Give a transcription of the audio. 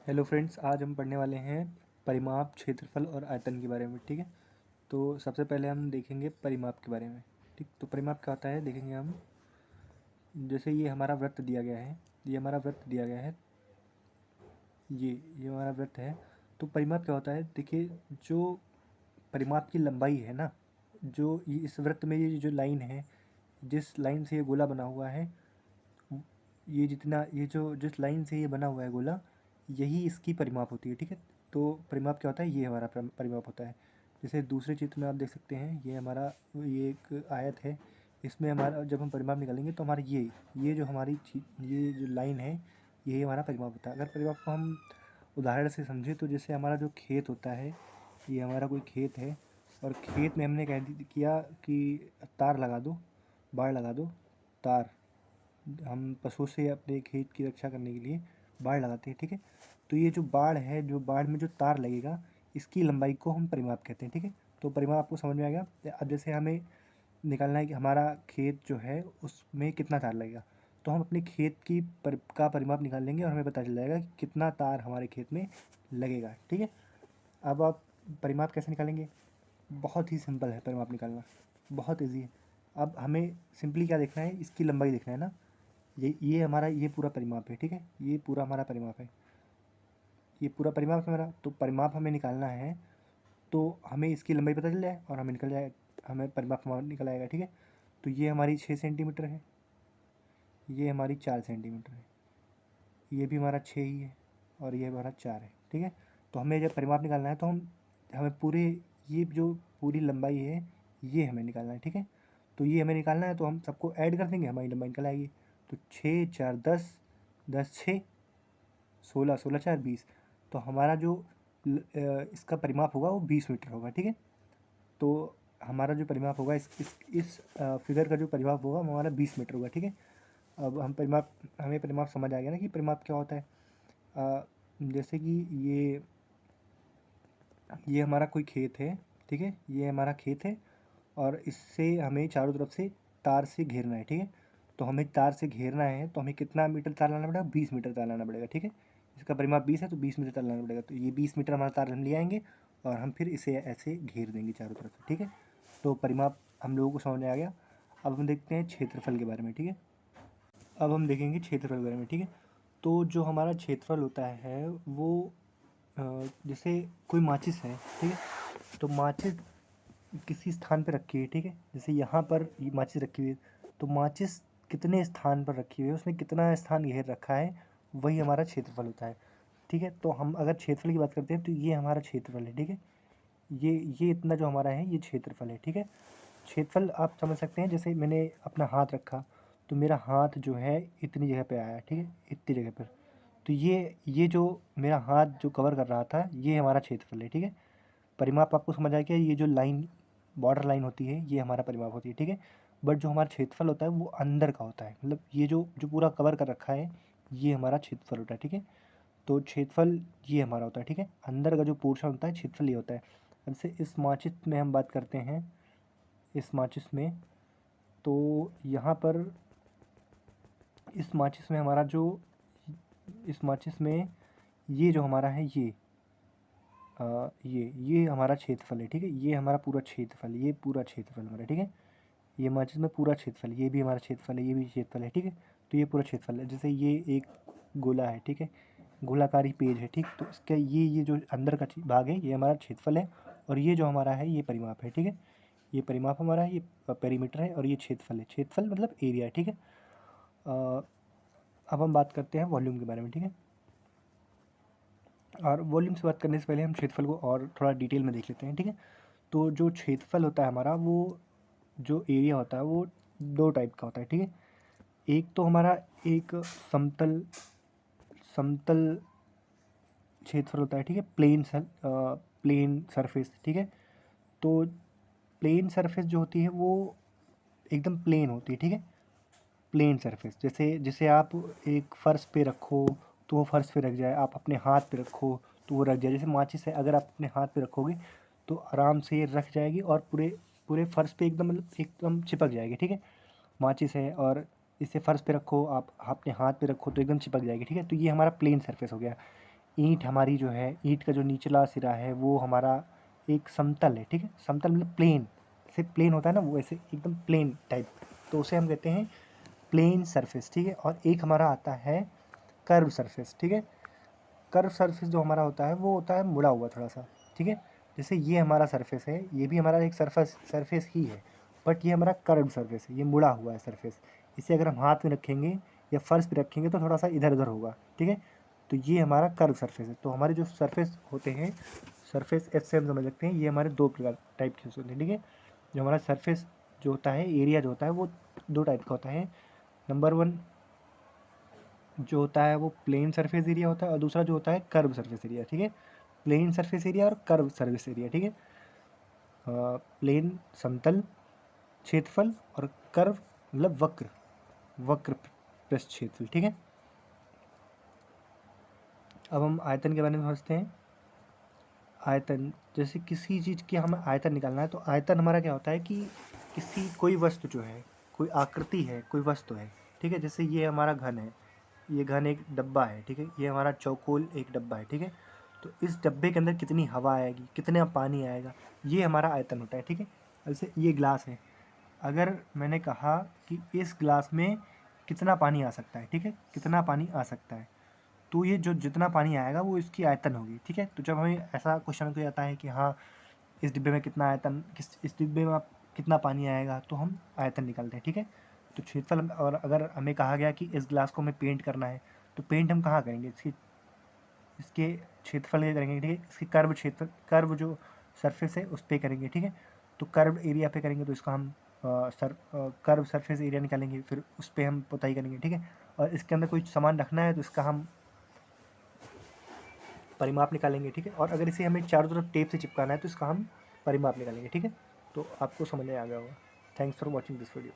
Hello friends, आज हम पढ़ने वाले हैं परिमाप, क्षेत्रफल और आयतन के बारे में। ठीक है, तो सबसे पहले हम देखेंगे परिमाप के बारे में। ठीक, तो परिमाप क्या होता है देखेंगे हम। जैसे ये हमारा वृत्त दिया गया है, ये हमारा वृत्त दिया गया है, ये हमारा वृत्त है। तो परिमाप क्या होता है, देखिए, जो परिमाप की लंबाई है ना, जो ये इस वृत्त में ये जो लाइन है, जिस लाइन से ये गोला बना हुआ है, ये जितना ये जो जिस लाइन से ये बना हुआ है गोला, यही इसकी परिमाप होती है। ठीक है, तो परिमाप क्या होता है, ये हमारा परिमाप होता है। जैसे दूसरे चित्र में आप देख सकते हैं, ये एक आयत है। इसमें हमारा जब हम परिमाप निकालेंगे तो हमारा ये जो हमारी ये जो लाइन है, यही हमारा परिमाप होता है। अगर परिमाप को हम उदाहरण से समझें तो जैसे हमारा जो खेत होता है, ये हमारा कोई खेत है, और खेत में हमने किया कि तार लगा दो, बाड़ लगा दो, तार। हम पशुओं से अपने खेत की रक्षा करने के लिए बाड़ लगाते हैं। ठीक है, तो ये जो बाड़ है, जो बाड़ में जो तार लगेगा, इसकी लंबाई को हम परिमाप कहते हैं। ठीक है, तो परिमाप आपको समझ में आ गया। अब जैसे हमें निकालना है कि हमारा खेत जो है उसमें कितना तार लगेगा, तो हम अपने खेत का परिमाप निकाल लेंगे और हमें पता चल जाएगा कि कितना तार हमारे खेत में लगेगा। ठीक है, अब आप परिमाप कैसे निकालेंगे? बहुत ही सिंपल है परिमाप निकालना, बहुत ईजी है। अब हमें सिंपली क्या देखना है, इसकी लंबाई देखना है ना। ये हमारा ये पूरा परिमाप है। ठीक है, ये पूरा हमारा परिमाप है, ये पूरा परिमाप है हमारा। तो परिमाप हमें निकालना है, तो हमें इसकी लंबाई पता चल जाए और हमें परिमाप हमारा निकल आएगा। ठीक है, तो ये हमारी 6 सेंटीमीटर है, ये हमारी 4 सेंटीमीटर है, ये भी हमारा 6 ही है, और ये हमारा 4 है। ठीक है, तो हमें जब परिमाप निकालना है तो हमें ये जो पूरी लंबाई है, ये हमें निकालना है। ठीक है, तो ये हमें निकालना है, तो हम सबको ऐड कर देंगे, हमारी लंबाई निकल आएगी। तो 6 4 10, 10 6 16, 16 4 20। तो हमारा जो इसका परिमाप होगा वो 20 मीटर होगा। ठीक है, तो हमारा जो परिमाप होगा इस फिगर का जो परिमाप होगा वो हमारा 20 मीटर होगा। ठीक है, अब हमें परिमाप समझ आ गया ना कि परिमाप क्या होता है। जैसे कि ये हमारा कोई खेत है। ठीक है, ये हमारा खेत है, और इससे हमें चारों तरफ से तार से घेरना है। ठीक है, तो हमें तार से घेरना है, तो हमें कितना मीटर तार लाना पड़ेगा? 20 मीटर तार लाना पड़ेगा। ठीक है, इसका परिमाप 20 है, तो 20 मीटर तार लाना पड़ेगा। तो ये 20 मीटर हमारा तार हम ले आएंगे, और हम फिर इसे ऐसे घेर देंगे चारों तरफ से। ठीक है, तो परिमाप हम लोगों को समझ में आ गया। अब हम देखते हैं क्षेत्रफल के बारे में। ठीक है, अब हम देखेंगे क्षेत्रफल के बारे में। ठीक है, तो जो हमारा क्षेत्रफल होता है वो जैसे कोई माचिस है। ठीक है, तो माचिस किसी स्थान पर रखी हुई है। ठीक है, जैसे यहाँ पर ये माचिस रखी हुई है, तो माचिस कितने स्थान पर रखी हुई है, उसने कितना स्थान घेर रखा है, वही हमारा क्षेत्रफल होता है। ठीक है, तो हम अगर क्षेत्रफल की बात करते हैं तो ये हमारा क्षेत्रफल है। ठीक है, ये इतना जो हमारा है ये क्षेत्रफल है। ठीक है, क्षेत्रफल आप समझ सकते हैं, जैसे मैंने अपना हाथ रखा, तो मेरा हाथ जो है इतनी जगह पे आया। ठीक है, इतनी जगह पर, तो ये जो मेरा हाथ जो कवर कर रहा था, ये हमारा क्षेत्रफल है। ठीक है, परिमाप आपको समझ आया कि ये जो लाइन, बॉर्डर लाइन होती है, ये हमारा परिमाप होती है। ठीक है, बट जो हमारा क्षेत्रफल होता है वो अंदर का होता है, मतलब ये जो जो पूरा कवर कर रखा है, ये हमारा क्षेत्रफल होता है। ठीक है, तो क्षेत्रफल ये हमारा होता है। ठीक है, अंदर का जो पोर्शन होता है, क्षेत्रफल ये होता है। अब से इस माचिस में हम बात करते हैं, इस माचिस में, तो यहाँ पर इस माचिस में हमारा जो इस माचिस में ये जो हमारा है, ये हमारा क्षेत्रफल है। ठीक है, ये हमारा पूरा क्षेत्रफल, ये पूरा क्षेत्रफल हमारा। ठीक है, ये माचिस में पूरा क्षेत्रफल, ये भी हमारा क्षेत्रफल है, ये भी क्षेत्रफल है। ठीक है, तो ये पूरा क्षेत्रफल है। जैसे ये एक गोला है। ठीक है, गोलाकारी पेज है। ठीक, तो इसका ये जो अंदर का भाग है, ये हमारा क्षेत्रफल है, और ये जो हमारा है ये परिमाप है। ठीक है, ये परिमाप हमारा है, ये पेरीमीटर है, और ये क्षेत्रफल है। क्षेत्रफल मतलब एरिया है। ठीक है, अब हम बात करते हैं वॉल्यूम के बारे में। ठीक है, और वॉल्यूम से बात करने से पहले हम क्षेत्रफल को और थोड़ा डिटेल में देख लेते हैं। ठीक है, तो जो क्षेत्रफल होता है हमारा, वो जो एरिया होता है वो दो टाइप का होता है। ठीक है, एक तो हमारा एक समतल समतल क्षेत्रफल होता है। ठीक है, प्लेन सरफेस। ठीक है, तो प्लेन सरफेस जो होती है वो एकदम प्लेन होती है। ठीक है, प्लेन सरफेस, जैसे जैसे आप एक फ़र्श पे रखो तो वो फ़र्श पे रख जाए, आप अपने हाथ पे रखो तो वो रख जाए। जैसे माचिस है, अगर आप अपने हाथ पे रखोगे तो आराम से ये रख जाएगी, और पूरे पूरे फ़र्श पे एकदम, मतलब एकदम चिपक जाएगी। ठीक है, माचिस है, और इसे फ़र्श पे रखो, आप अपने हाथ पे रखो तो एकदम चिपक जाएगी। ठीक है, तो ये हमारा प्लेन सरफेस हो गया। ईंट हमारी जो है, ईंट का जो निचला सिरा है वो हमारा एक समतल है, ठीक है। समतल मतलब प्लेन, से प्लेन होता है ना, वो ऐसे एकदम प्लेन टाइप, तो उसे हम कहते हैं प्लेन सरफेस, ठीक है। और एक हमारा आता है कर्व सरफेस, ठीक है। कर्व सरफेस जो हमारा होता है वो होता है मुड़ा हुआ थोड़ा सा, ठीक है। जैसे ये हमारा सरफेस है, ये भी हमारा एक सरफेस ही है, बट ये हमारा कर्व सरफेस है, ये मुड़ा हुआ है सरफेस। इसे अगर हम हाथ में रखेंगे या फर्श पे रखेंगे तो थोड़ा सा इधर उधर होगा, ठीक है। तो ये हमारा कर्व सरफेस है। तो हमारे जो सरफेस होते हैं, सरफेस ऐसे हम समझ सकते हैं, ये हमारे दो प्रकार टाइप के होते हैं, ठीक है। जो हमारा सरफेस जो होता है, एरिया जो होता है वो दो टाइप का होता है। नंबर वन जो होता है वो प्लेन सरफेस एरिया होता है, और दूसरा जो होता है कर्व सरफेस एरिया, ठीक है। प्लेन सरफेस एरिया और कर्व सरफेस एरिया, ठीक है। प्लेन समतल क्षेत्रफल, और कर्व मतलब वक्र, वक्र प्रस्थ क्षेत्रफल, ठीक है। अब हम आयतन के बारे में समझते हैं। आयतन, जैसे किसी चीज़ की हमें आयतन निकालना है, तो आयतन हमारा क्या होता है कि किसी कोई वस्तु जो है, कोई आकृति है, कोई वस्तु है, ठीक है। जैसे ये हमारा घन है, ये घन एक डब्बा है, ठीक है। ये हमारा चौकोर एक डब्बा है, ठीक है। तो इस डब्बे के अंदर कितनी हवा आएगी, कितना पानी आएगा, ये हमारा आयतन होता है, ठीक है। जैसे ये ग्लास है, अगर मैंने कहा कि इस ग्लास में कितना पानी आ सकता है, ठीक है, कितना पानी आ सकता है, तो ये जो जितना पानी आएगा वो इसकी आयतन होगी, ठीक है। तो जब हमें ऐसा क्वेश्चन हो जाता है कि हाँ इस डिब्बे में कितना आयतन, इस डिब्बे में आप कितना पानी आएगा, तो हम आयतन निकालते हैं, ठीक है। तो क्षेत्रफल, और अगर हमें कहा गया कि इस ग्लास को हमें पेंट करना है, तो पेंट हम कहाँ करेंगे, इसके क्षेत्रफल के करेंगे, ठीक है। इसकी कर्व क्षेत्र, कर्व जो सरफेस है उस पर करेंगे, ठीक है। तो कर्व एरिया पे करेंगे तो इसका हम कर्व सरफेस एरिया निकालेंगे, फिर उस पर हम पुताई करेंगे, ठीक है। और इसके अंदर कोई सामान रखना है तो इसका हम परिमाप निकालेंगे, ठीक है। और अगर इसे हमें चारों तरफ टेप से चिपकाना है तो इसका हम परिमाप निकालेंगे, ठीक है। तो आपको समझ में आ गया होगा। Thanks for watching this video.